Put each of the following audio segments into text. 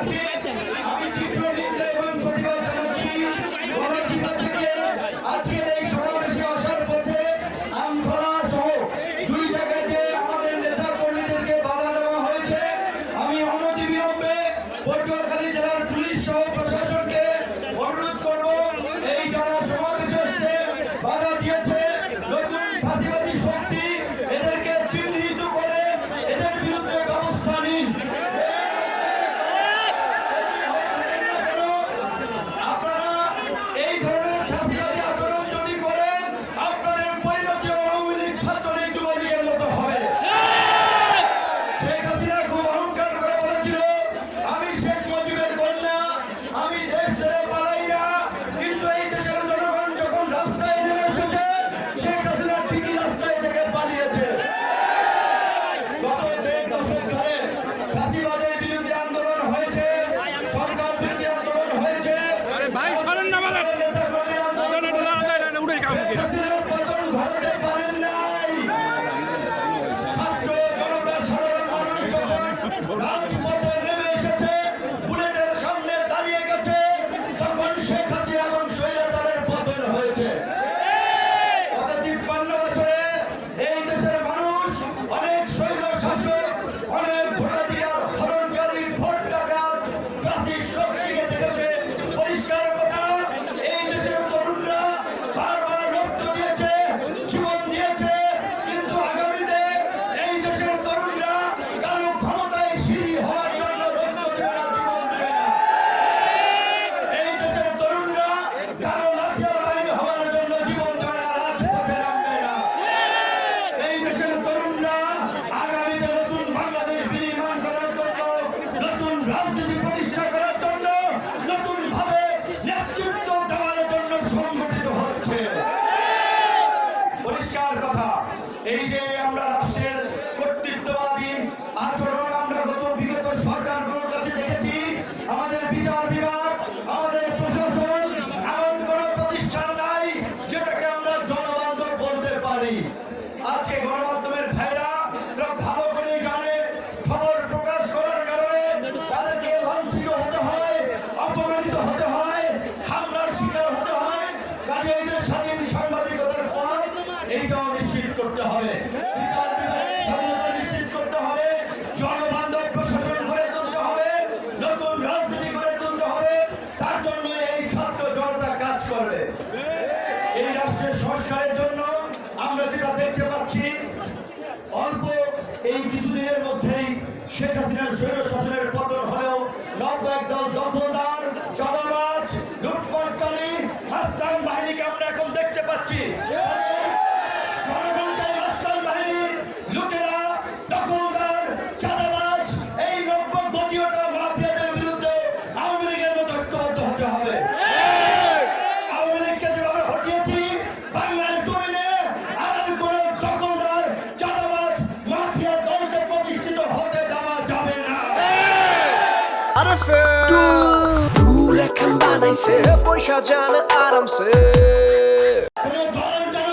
আমি তীব্র নিন্দা এবং প্রতিবাদ জানাচ্ছি। গলাচিপা থেকে আজকের এই সমাবেশে আসার পথে আমখলা সহ দুই জায়গায় যে আমাদের নেতা কর্মীদেরকে বাধা দেওয়া হয়েছে, আমি অনতিবিলম্বে পটুয়াখালী জেলার পুলিশ সহ প্রশাসনকে অনুরোধ করব, এই যারা সমাবেশে আসতে বাধা দিয়েছে নতুন ফাঁসিবাদী শক্তি, এদেরকে চিহ্নিত করে এদের বিরুদ্ধে ব্যবস্থা নিন। আপনারা এই ধরনের ফাঁসিবাদী আচরণ যদি করেন, আপনাদের পরিণতি আওয়ামী লীগ, ছাত্রলীগ, যুবলীগের মতো হবে। শেখ হাসিনা খুব অহংকার করে বলেছিল, আমি শেখ মুজিবের কন্যা, আমি দেশ ছেড়ে পালাই না। কিন্তু এই দেশের জনগণ যখন রাস্তায় নেমে এসেছে, শেখ হাসিনা ঠিকই রাস্তায় থেকে পালিয়েছে। গত 1.5 দশক ধরে ফাঁসিবাদের বিরুদ্ধে আন্দোলন হয়েছে, সরকার বিরোধী আন্দোলন হয়েছে, নেতাকর্মীর আন্দোলন হয়েছে। শেখ হাসিনার পতন ঘটাতে পারেন নাই। ছাত্র জনতা সাধারণ মানুষ যখন রাজপথে নেমে এসেছে, বুলেটের সামনে দাঁড়িয়ে গেছে, তখন শেখ হাসিনা এবং স্বৈরাচারের পতন হয়েছে। গত 53 বছরে এই দেশের মানুষ অনেক স্বৈর শাসক, অনেক ভোটাধিকার হরণকারী, ভোট ডাকাত, প্রাচীর শক্তিকে দেখেছে। পরিষ্কার কথা, এই দেশের তরুণরা বারবার রক্ত দিয়েছে, জীবন দিয়েছে, কিন্তু আগামীতে এই দেশের তরুণরা কারো ক্ষমতায় সিঁড়ি হওয়ার জন্য রক্ত দেবে না, জীবন দেবে না। এই দেশের তরুণরা কারো লাঠিয়াল বাহিনী হওয়ার জন্য জীবন দেবে না, রাজপথে নামবে না। এই দেশের তরুণরা আগামীতে নতুন বাংলাদেশ বিনির্মাণ করার জন্য, নতুন রাজনীতি প্রতিষ্ঠা করার জন্য, নতুন ভাবে নেতৃত্ব দেওয়ার জন্য সংগঠিত হচ্ছে। পরিষ্কার কথা, এই যে আমরা রাষ্ট্রের কর্তৃত্ববাদী আচরণ আমরা বিগত সরকারগুলোর কাছে দেখেছি, আমাদের বিচার বিভাগ, আমাদের প্রশাসন, এমন কোন প্রতিষ্ঠান নাই যেটাকে আমরা জনবান্ধব বলতে পারি। আজকে গণমাধ্যমের ভাইরা তারা ভালো করে জানে, খবর প্রকাশ করার কারণে তাদেরকে লাঞ্ছিত হতে হয়, অপমানিত হতে হয়, হামলার শিকার হতে হয়। কাজে এই যে স্বাধীন সাংবাদিকতার পথ, এইটাও নিশ্চিত করতে হবে। বিচার বিভাগের স্বাধীনতা নিশ্চিত করতে হবে, জনবান্ধব প্রশাসন গড়ে তুলতে হবে, নতুন রাজনীতি গড়ে তুলতে হবে। তার জন্য এই ছাত্র জনতা কাজ করবে। এই রাষ্ট্রের সংস্কারের জন্য আমরা যেটা দেখতে পাচ্ছি, অল্প এই কিছুদিনের মধ্যেই শেখ হাসিনার স্বৈর শাসনের পতন হলেও নব্য একদল দখলদার, চাঁদাবাজ, লুটপাটকারী, মাস্তান বাহিনীকে আমরা এখন দেখতে পাচ্ছি। জনগণকে মাস্তান বাহিনীর লুটেরা, দখলদার, চাঁদাবাজ, এই নব্য গতিওটা মাফিয়াদের বিরুদ্ধে আওয়ামী লীগের মতো ঐক্যবদ্ধ হতে হবে। আওয়ামী লীগকে যেভাবে হটিয়েছি, বাংলার জমিনে আর কোন দখলদার, চাঁদাবাজ, মাফিয়া দলকে প্রতিষ্ঠিত হতে দেওয়া যাবে না। রুল এখন বানাইছে পয়সা জান আরামসে। কোন দল যেন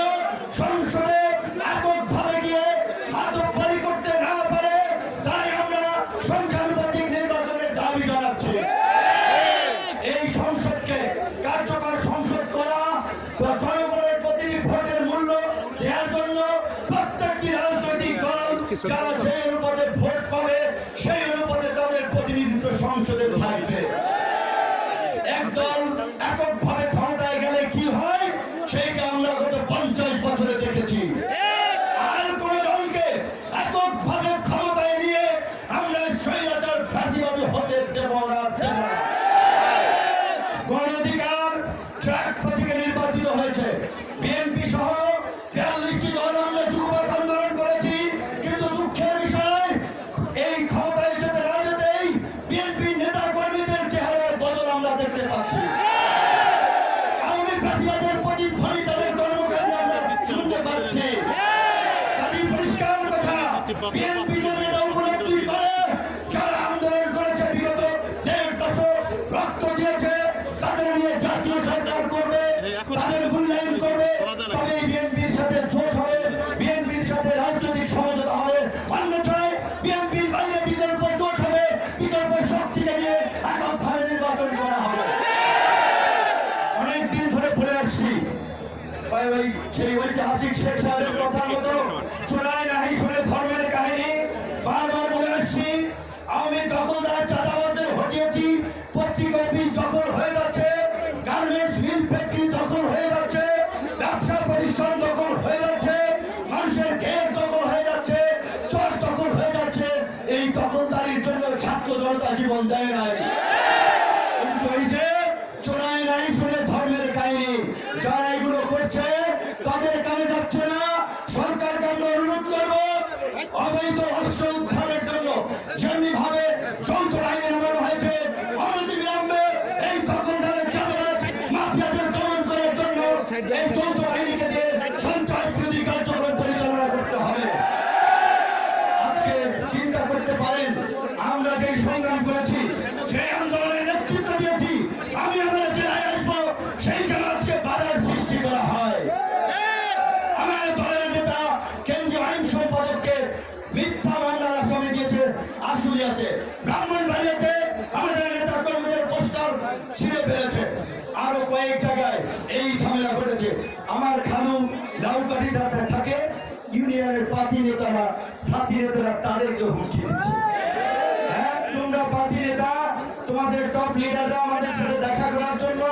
সংসদে এককভাবে গিয়ে মাতব্বরি করতে না পারে, তাই আমরা সংখ্যানুপাতিক নির্বাচনের দাবি জানাচ্ছি। এই সংসদকে কার্যকর সংসদ করা, জনগণের প্রতিটি ভোটের মূল্য দেওয়ার জন্য প্রত্যেকটি রাজনৈতিক দল যারা যে অনুপাতে ভোট পাবে, সেই অনুপাতে তাদের প্রতিনিধিত্ব সংসদে থাকবে। একদল এককভাবে ক্ষমতায় গেলে কি হয়, সেইটা আমরা গত 50 বছরে দেখেছি। আর কোন দলকে এককভাবে ক্ষমতায় নিয়ে আমরা স্বৈরাচার ফাঁসিবাদী হতে দেব না, দেব না। গণ অধিকার ট্র্যাক প্রতীকে নির্বাচিত হয়েছে। বিএনপি সহ 42টি দল আমরা যুগপৎ আন্দোলন করেছি, কিন্তু দুঃখের বিষয়, এই ক্ষমতায় যেতে না যেতেই বিএনপি নেতা কর্মীদের চেহারার বদল আমরা দেখতে পাচ্ছি। আওয়ামী ফাঁসিবাদের প্রতিধ্বনি তাদের কর্মকাণ্ডে আমরা শুনতে পাচ্ছি। কাজেই পরিষ্কার কথা, বিএনপি যদি এটা উপলব্ধি করে, যারা আন্দোলন করেছে বিগত 1.5 প্রার্থীকে নিয়ে এককভাবে নির্বাচন করা হবে। অনেকদিন ধরে বলে আসছি ওই সেই ঐতিহাসিক শেখ সাহেবের কথার মতো চোরাই নাহি শুনে ধর্মের কাহিনী বারবার বলে আসছি। আমি দখলদার চাঁদাবাজদের হটিয়েছি, পত্রিকা অফিস দখল হয়ে যাচ্ছে, গার্মেন্টস মিল ফ্যাক্টরি দখল হয়ে যাচ্ছে, ব্যবসা প্রতিষ্ঠান দখল হয়ে যাচ্ছে, মানুষের ঘের দখল হয়ে যাচ্ছে, চর দখল হয়ে যাচ্ছে। এই দখলদারির জন্য ছাত্র জনতা জীবন দেয় নাই। কিন্তু এই যে চোরাই নাই শুনে ধর্মের কাহিনী যারা এগুলো করছে তাদের কানে যাচ্ছে না। সরকারকে আমরা অনুরোধ করবো অবৈধ অস্ত্র উদ্ধারের জন্য যেমনি ভাবে যৌথ বাহিনী নামানো হয়েছে অনতিবিলম্বে এই দখলদারের চাঁদাবাজ মাফিয়াদের দমন করার জন্য এই যৌথ বাহিনীকে দিয়ে সঞ্চয় বিরোধী কার্যক্রম পরিচালনা করতে হবে। আজকে চিন্তা করতে পারেন আমরা যে সংগ্রাম করেছি, যে আন্দোলনের নেতৃত্ব দিয়েছি, আমি আমার জেলায় আসবো সেইখানে আজকে বাধার সৃষ্টি করা হয়। আমার দলের নেতা কেন্দ্রীয় আইন সম্পাদককে মিথ্যা মামলার আসামি দিয়েছে আশুলিয়াতে, ব্রাহ্মণবাড়িয়াতে আমাদের নেতা কর্মীদের পোস্টার ছিঁড়ে ফেলেছে, আরো কয়েক জায়গায় এই ঝামেলা ঘটেছে। আমার খালু লাউকাঠি যাতে থাকে ইউনিয়নের পার্টি নেতারা সাথী নেতারা তাদেরকে হুমকি দিচ্ছে। হ্যাঁ, তোমরা পার্টি নেতা, তোমাদের টপ লিডাররা আমাদের সাথে দেখা করার জন্য,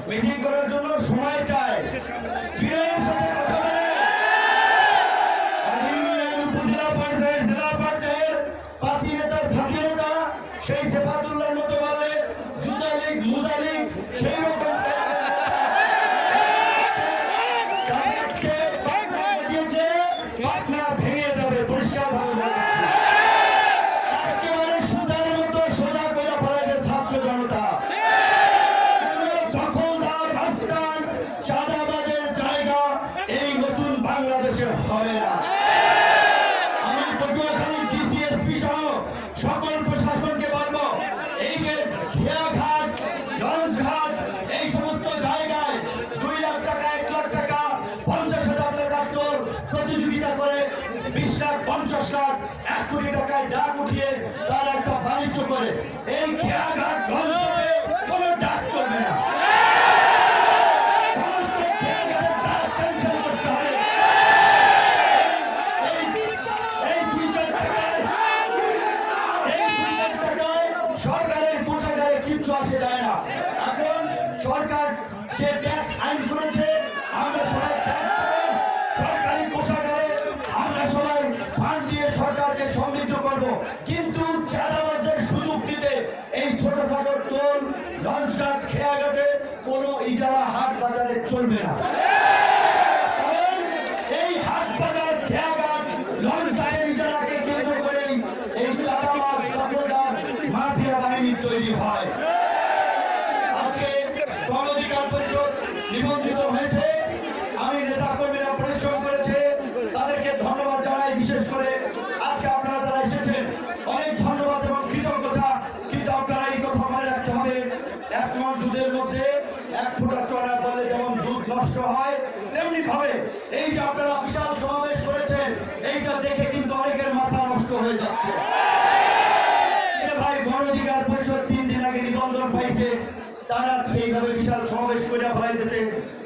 মিটিং করার জন্য সময় চায়, বিনয়ের সাথে কথা বলে ইউনিয়ন, উপজেলা পর্যায়ের, জেলা পর্যায়ের পার্টি নেতা, সাথী নেতা সেই সেফাতুল্লাহর মতো বললে জুদালিক মুদালিক সেই রকম পাটনা ভেঙে যাবে। পরিষ্কার ভাবে একেবারে সুতার মতো সোজা করে ফেলাবে ছাত্র জনতা। দখলদার রাস্তান চাঁদাবাজের জায়গা এই নতুন বাংলাদেশে হবে না। আমি পটুয়াখালী ডিসিএসপি সহ সকল প্রশাসনকে বলবো এই যে খেয়াঘাট, লঞ্চ ঘাট এই সমস্ত জায়গায় 2 লাখ টাকা, 1 লাখ টাকা, 50,000 টাকা তোর প্রতিযোগিতা করে 20 লাখ, 50 লাখ, 1 কোটি টাকায় ডাক উঠিয়ে তারা একটা বাণিজ্য করে। এই খেয়াঘাট লঞ্চ ঘাটে কোনো ডাক চলবে না। সমস্ত খেয়াঘাটের ডাক ক্যান্সেল করতে হবে। এই 2-4 টাকায় সরকারের কোষাগারে কিচ্ছু আসে যায় না। এখন সরকার যে ট্যাক্স আইন করেছে আমরা সবাই সরকারি কোষাগারে আমরা সবাই ফান্ড দিয়ে সরকারকে সমৃদ্ধ করব, কিন্তু চাঁদাবাজদের সুযোগ দিতে এই ছোটখাটো টোল, লঞ্চঘাট, খেয়াঘাটে কোনো ইজারা হাট বাজারে চলবে না। কারণ এই হাট বাজার, খেয়াঘাট, লঞ্চঘাটের ইজারাকে কেন্দ্র করেই এই চাঁদাবাজ, দখলদার, মাফিয়া বাহিনী তৈরি হয়। আজকে গণ অধিকার পরিষদ নিবন্ধিত হয়েছে, আমি নেতা কর্মীরা পরিশ্রম করেছে, তাদেরকে ধন্যবাদ জানাই। বিশেষ করে আজকে আপনারা যারা এসেছেন অনেক ধন্যবাদ এবং কৃতজ্ঞতা। কিন্তু আপনারা এই কথা মনে রাখতে হবে, 1 মণ দুধের মধ্যে 1 ফোঁটা চড়া বলে যেমন দুধ নষ্ট হয়, তেমনি ভাবে এই যে আপনারা বিশাল সমাবেশ করেছেন এইটা দেখে কিন্তু অনেকের মাথা নষ্ট হয়ে যাচ্ছে। ভাই, গণ অধিকার পরিষদ 3 দিন আগে নিবন্ধন পাইছে, তারা আজকে এইভাবে বিশাল সমাবেশ করে ফেলাইতেছে,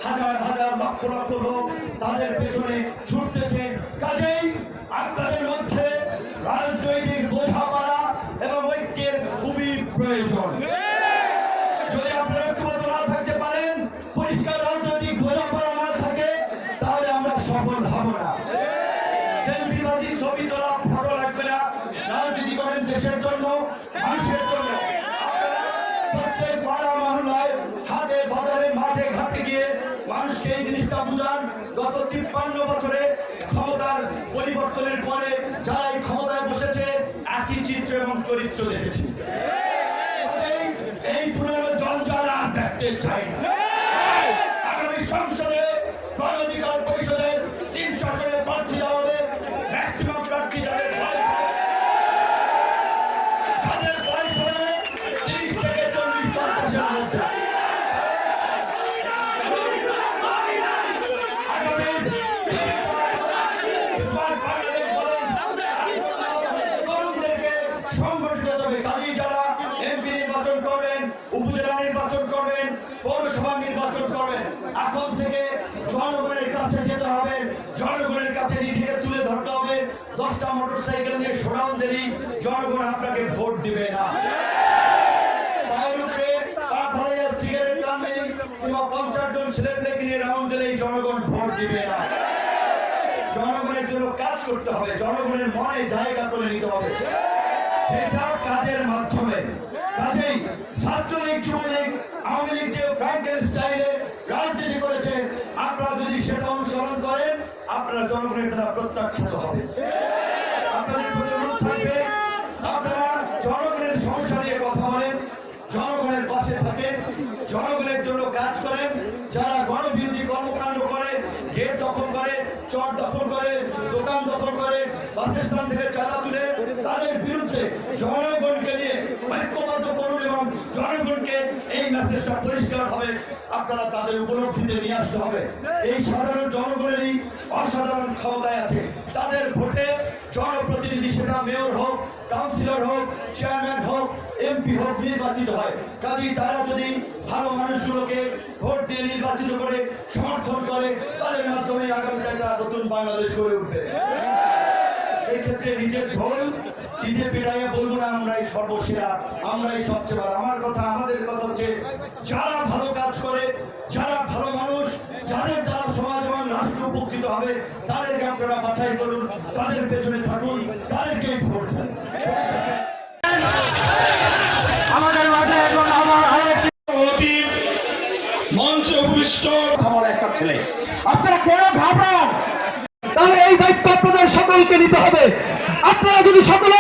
হাজার হাজার লক্ষ লক্ষ লোক তাদের পেছনে ছুটতেছে। কাজেই আপনাদের মধ্যে রাজনৈতিক বোঝাপড়া এবং ঐক্যের খুবই প্রয়োজন। যদি আপনারা ঐক্যবদ্ধ না থাকতে পারেন, পরিষ্কার রাজনৈতিক বোঝাপড়া না থাকে, তাহলে আমরা সফল হব না। সেলফিবাজি, ছবি তোলা, ফটো লাগবে না। রাজনীতি করেন দেশের জন্য, মানুষের জন্য। প্রত্যেক পাড়া মহল্লায়, হাটে বাজারে, মাঠে ঘাটে গিয়ে মানুষকে এই জিনিসটা বুঝান। গত 53 বছরে ক্ষমতার পরিবর্তনের পরে যারা এই ক্ষমতায় বসেছে একই চিত্র এবং চরিত্র দেখেছি। এই পুরনো জঞ্জাল আর দেখতে চাই না। আগামী সংসদে গণ অধিকার পরিষদের 300 আসনে প্রার্থী দেওয়া হবে। ম্যাক্সিমাম প্রার্থী যাদের বয়স হবে 30 থেকে 40-50-এর মধ্যে। তরুণদেরকে সংগঠিত হবে। কাজী যারা এমপি নির্বাচন করবেন, উপজেলা নির্বাচন করবেন, পৌরসভা নির্বাচন করবেন, এখন থেকে জনগণের কাছে যেতে হবে, জনগণের কাছে নিজেকে তুলে ধরতে হবে। 10টা মোটরসাইকেল নিয়ে শোডাউন দিলেই জনগণ আপনাকে ভোট দিবে না। পায়ের উপরে পা ফেলে সিগারেট টানলে কিংবা 50 জন ছেলেপেলেকে নিয়ে রাউন্ড দিলেই জনগণ ভোট দিবে না। জনগণের জন্য কাজ করতে হবে, জনগণের মনে জায়গা করে নিতে হবে, সেটা কাজের মাধ্যমে। কাজেই ছাত্রলীগ, যুবলীগ, আওয়ামী লীগ যে ফ্র্যাঙ্কেল স্টাইলে রাজনীতি করেছে, আপনারা যদি সেটা অনুসরণ করেন, আপনারা জনগণের দ্বারা প্রত্যাখ্যাত হবে। আপনাদের প্রতি অনুরোধ থাকবে, আপনারা জনগণের সমস্যা নিয়ে কথা বলেন, জনগণের পাশে থাকেন, জনগণের জন্য কাজ করেন। যারা গণবিরোধী কর্মকাণ্ড করে, গেট দখল করে, চর দখল করে, দোকান দখল করে, বাস স্ট্যান্ড থেকে চাঁদা তুলে, তাদের বিরুদ্ধে জনগণকে নিয়ে ঐক্যবদ্ধ করুন এবং জনগণকে এই মেসেজটা পরিষ্কারভাবে আপনারা তাদের উপলব্ধিতে নিয়ে আসতে হবে। এই সাধারণ জনগণেরই অসাধারণ ক্ষমতায় আছে, তাদের ভোটে জনপ্রতিনিধি, সেটা মেয়র হোক, কাউন্সিলর হোক, চেয়ারম্যান হোক, এমপি হোক, নির্বাচিত হয়। কাজেই তারা যদি ভালো মানুষগুলোকে ভোট দিয়ে নির্বাচিত করে সমর্থন করে, তাদের মাধ্যমে আগামীতে একটা নতুন বাংলাদেশ গড়ে উঠবে। সেই ক্ষেত্রে নিজের ঢোল নিজে পিটাইয়া বলবো না আমরাই সর্বসেরা, আমরাই সবচেয়ে ভালো। আমার কথা, আমাদের কথা হচ্ছে, যারা ভালো কাজ করে, যারা ভালো মানুষ, যাদের দ্বারা সমাজ এবং রাষ্ট্র উপকৃত হবে, তাদেরকে আপনারা বাছাই করুন, তাদের পেছনে থাকুন, তাদেরকেই ভোট দেন। আমাদের মাঝে এখন আমার আরেকটি অতীত মঞ্চে উপবিষ্ট আমার একটা ছেলে। আপনারা কেন ঘাবড়ান? তাহলে এই দায়িত্ব আপনাদের সকলকে নিতে হবে। আপনারা যদি সকলে